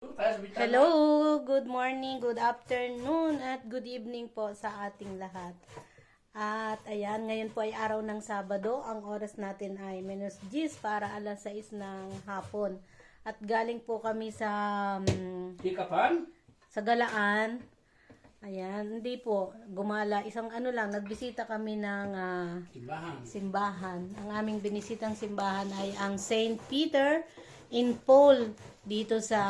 Hello, good morning, good afternoon, at good evening po sa ating lahat. At ayan, ngayon po ay araw ng Sabado. Ang oras natin ay -10 para alas 6 ng hapon. At galing po kami sa Ikapan? sa Galaan. Ayan, hindi po, gumala. Isang ano lang, nagbisita kami ng Simbahan. simbahan. Ang aming binisitang simbahan ay ang Saint Peter in Paul dito sa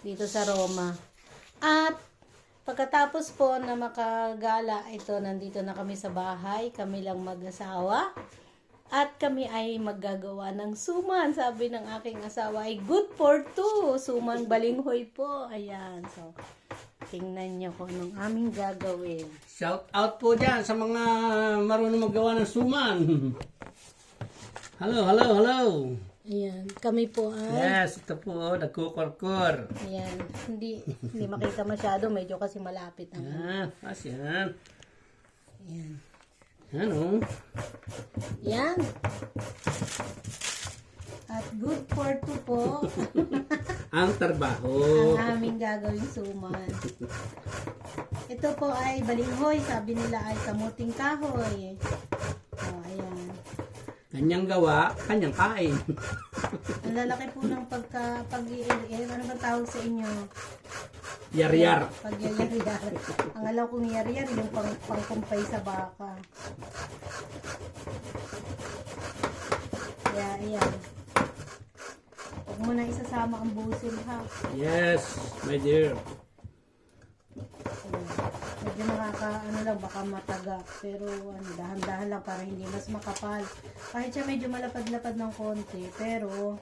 dito sa Roma. At pagkatapos po na makagala, ito nandito na kami sa bahay, kami lang mag-asawa. At kami ay maggagawa ng suman. Sabi ng aking asawa ay good for two. Suman balinghoy po. Ayan. So, tingnan niyo kung anong aming gagawin. Shout out po dyan sa mga marunong magawa ng suman. Hello, hello, hello. Ayan. Kami po ay... Yes, ito po, nagkukorkor. Ayan. Hindi makita masyado. Medyo kasi malapit. Yan. Ayan. Ano? Yan. At good for two po. Ang trabaho. Ang aming gagawing suman. Ito po ay balinghoy. Sabi nila ay kamuting kahoy. Oh, ayan. Kanyang gawa, kanyang kain. Ang lalaki po ng ano ba tawag sa inyo? Yar-yar. Pag-yar-yar. Ang alam kong yar-yar, yung pangkumpay sa baka. Kaya, ayan. Huwag mo na isasama ang busil, ha? Yes, my dear. Medyo lang, baka mataga. Pero, dahan-dahan lang para hindi mas makapal. Kahit siya medyo malapad-lapad ng konti, pero,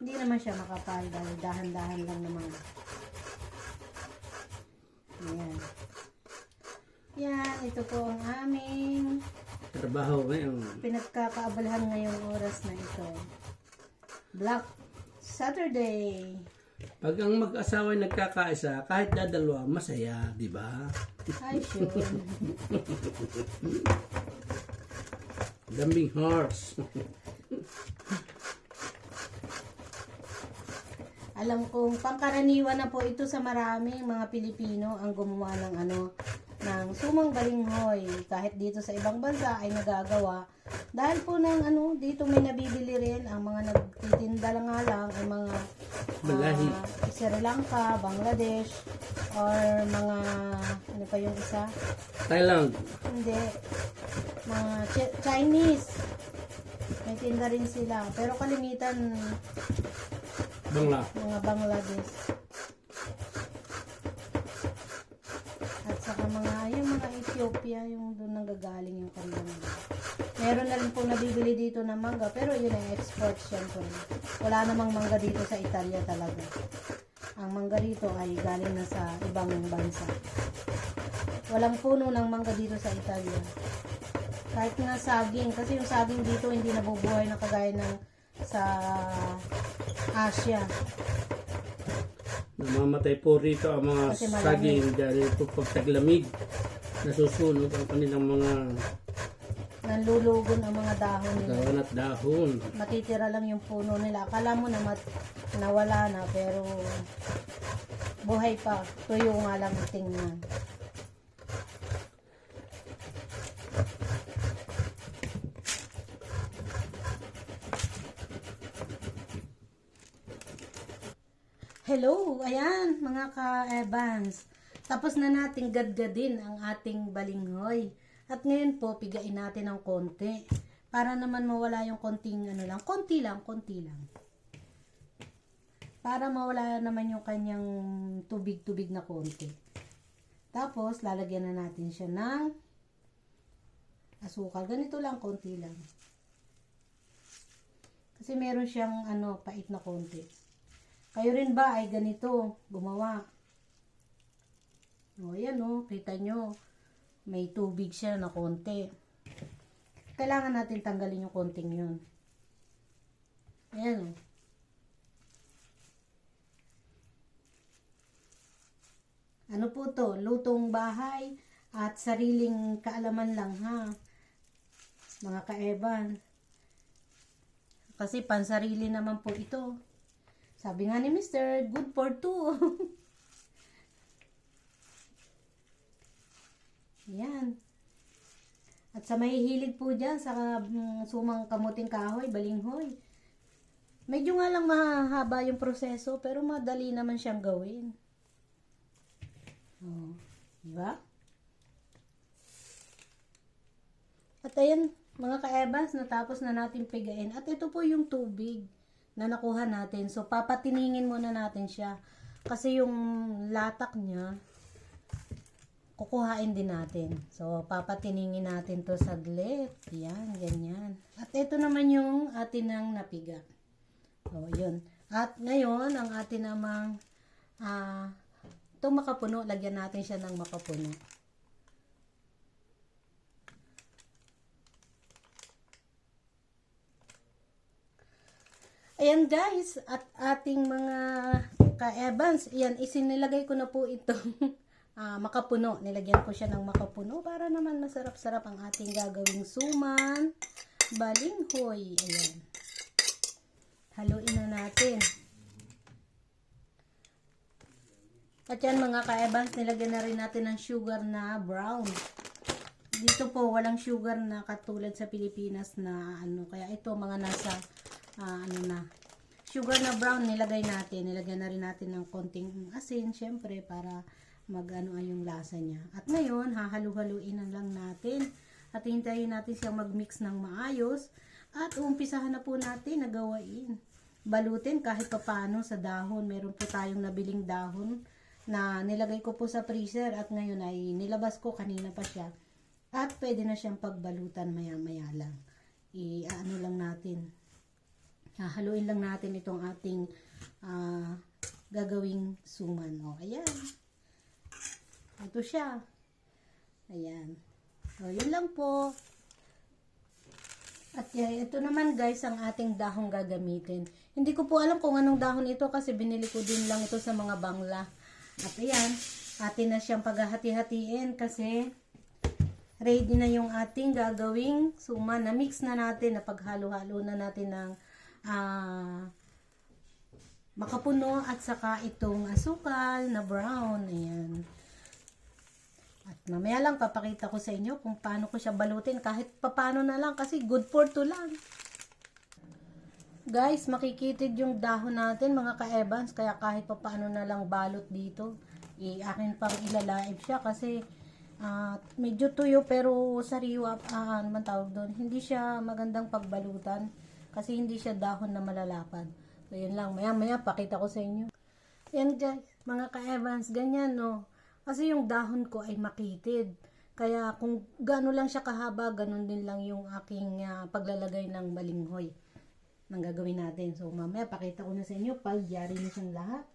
hindi naman siya makapal dahil dahan-dahan lang naman. Ayan. Yan, ito po ang aming Trabaho ngayon. pinagkakaabalahan ngayong oras na ito. Black Saturday. Pag ang mag-asawa ay nagkakaisa, kahit dadalawa, masaya, di ba? Ay, sure. Lambing horse. Alam kong pangkaraniwan na po ito sa maraming mga Pilipino ang gumawa ng ng sumang balinghoy. Kahit dito sa ibang bansa ay nagagawa. Dahil po dito may nabibili rin ang mga nagtitinda lang nga lang ay mga Malahi. Sri Lanka, Bangladesh, or mga ano pa yung isa? Thailand. Hindi. Mga Chinese. May tinda rin sila. Pero kalimitan Bangla. mga Bangladesh. At saka yung mga Ethiopia, yung doon nanggagaling yung kanilang. Meron na rin po nabibili dito na mangga, pero yun ay export syempre. Wala namang mangga dito sa Italia talaga. Ang mangga dito ay galing na sa ibang bansa. Walang puno ng mangga dito sa Italia. Kahit nga saging, kasi yung saging dito hindi nabubuhay na kagaya ng sa Asia. Namamatay po rito ang mga Kasi malamig. saging dahil po pag taglamig, nasusunog ang kanilang mga Nanlulugon ang mga dahon nila. daon at dahon. Matitira lang yung puno nila. Akala mo na nawala na, pero buhay pa. Tuyo nga lang tingnan. Hello! Ayan, mga ka-Evans. Tapos na nating gadgadin ang ating balinghoy. At ngayon po, pigain natin ng konti. Para naman mawala yung konting konti lang. Para mawala naman yung kanyang tubig-tubig na konti. Tapos, lalagyan na natin siya ng asukal. Ganito lang, konti lang. Kasi meron siyang pait na konti. Kayo rin ba ay ganito gumawa? O, yan kita nyo. May tubig siya na konti. Kailangan natin tanggalin yung konting yun. Ayan Ano po to? Lutong bahay at sariling kaalaman lang, ha? Mga ka-Evan. Kasi pansarili naman po ito. Sabi nga ni Mr. good for two. Yan. At sa mahihilig po dyan sa sumang kamuting kahoy, balinghoy. Medyo nga lang mahaba yung proseso, pero madali naman siyang gawin. Oh, diba? At ayan, mga ka-Evans, natapos na natin pigain. At ito po yung tubig na nakuha natin. So, papatiningin muna natin siya. Kasi yung latak niya, kukuhain din natin. So, papatiningin natin to saglit. Yan, ganyan. At ito naman yung atin ng napiga. So, yun. At ngayon, ang atin namang itong makapuno, lagyan natin siya ng makapuno. Ayan guys, at ating mga ka-Evans, ayan, isinilagay ko na po itong makapuno. Nilagyan ko siya ng makapuno para naman masarap-sarap ang ating gagawing suman, balinghoy. Ayan. Haluin na natin. At yan mga ka-Evans, nilagyan na rin natin ng sugar na brown. Dito po, walang sugar na katulad sa Pilipinas na ano. Kaya ito, mga nasa sugar na brown nilagay natin. Nilagyan na rin natin ng konting asin, syempre, para mag-ano ay yung lasa niya. At ngayon, hahalu-haluin na lang natin. At hintayin natin siyang mag-mix ng maayos. At umpisahan na po natin na gawain. Balutin kahit papaano sa dahon. Meron po tayong nabiling dahon na nilagay ko po sa freezer. At ngayon ay nilabas ko, kanina pa siya. At pwede na siyang pagbalutan maya-maya lang. I-ano lang natin. Haluin lang natin itong ating gagawing suman. O, ayan. Ito siya. Ayan. So, yun lang po. At ito naman guys, ang ating dahong gagamitin. Hindi ko po alam kung anong dahon ito kasi binili ko din lang ito sa mga bangla. At ayan, atin na siyang paghahati-hatiin kasi ready na yung ating gagawing suman. Na-mix na natin, na paghalo-halo na natin ng makapuno at saka itong asukal na brown. Ayan. At mamaya lang papakita ko sa inyo kung paano ko siya balutin kahit papano na lang kasi good for two lang. Guys, makikitid yung dahon natin mga ka-Evans kaya kahit papano na lang balot dito. Akin pang ilalaib siya kasi medyo tuyo pero sariwa, man tawag doon. Hindi siya magandang pagbalutan kasi hindi siya dahon na malalapad. So, yun lang. Maya-maya, pakita ko sa inyo. Yan guys, mga ka-Evans, ganyan no. Kasi yung dahon ko ay makitid. Kaya kung gano'n lang siya kahaba, gano'n din lang yung aking paglalagay ng balinghoy nang gagawin natin. So, mamaya, pakita ko na sa inyo pag yari na siyang lahat.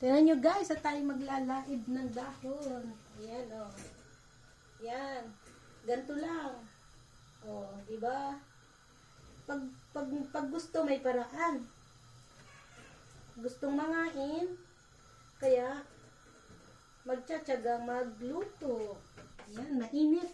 Tingnan nyo guys, at tayo maglalaib ng dahon. Ayan o. Yan. Ganito lang. Oh, di ba? Pag gusto may paraan. Gustong mangain, kaya magtsatsagang magluto. Yan, mainit.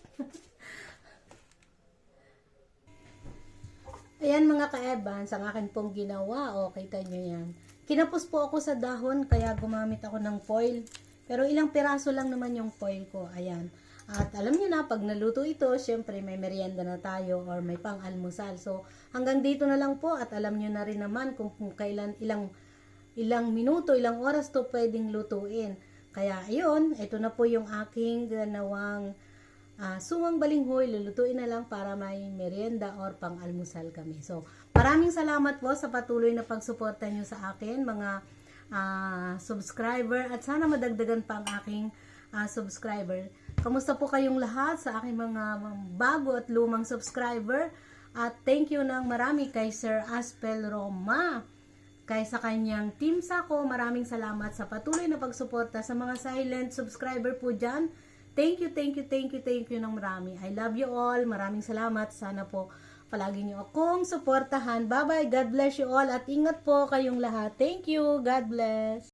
Ayan mga ka-Evans, ang akin pong ginawa. O, kita nyo yan. Kinapos po ako sa dahon, kaya gumamit ako ng foil. Pero ilang piraso lang naman yung foil ko. Ayan. At alam niyo na, pag naluto ito, syempre may merienda na tayo or may pang-almusal. So, hanggang dito na lang po at alam niyo na rin naman kung kailan, ilang minuto, ilang oras to pwedeng lutuin. Kaya, ayun, ito na po yung aking ganawang sumang balinghoy. Lulutuin na lang para may merienda or pang-almusal kami. So, maraming salamat po sa patuloy na pagsuporta niyo sa akin, mga subscriber. At sana madagdagan pa ang aking subscriber. Kamusta po kayong lahat sa aking mga bago at lumang subscriber? At thank you ng marami kay Sir Aspel Roma. Kay sa kanyang team Sako, maraming salamat sa patuloy na pagsuporta sa mga silent subscriber po dyan. Thank you ng marami. I love you all. Maraming salamat. Sana po palagi niyo akong suportahan. Bye-bye. God bless you all. At ingat po kayong lahat. Thank you. God bless.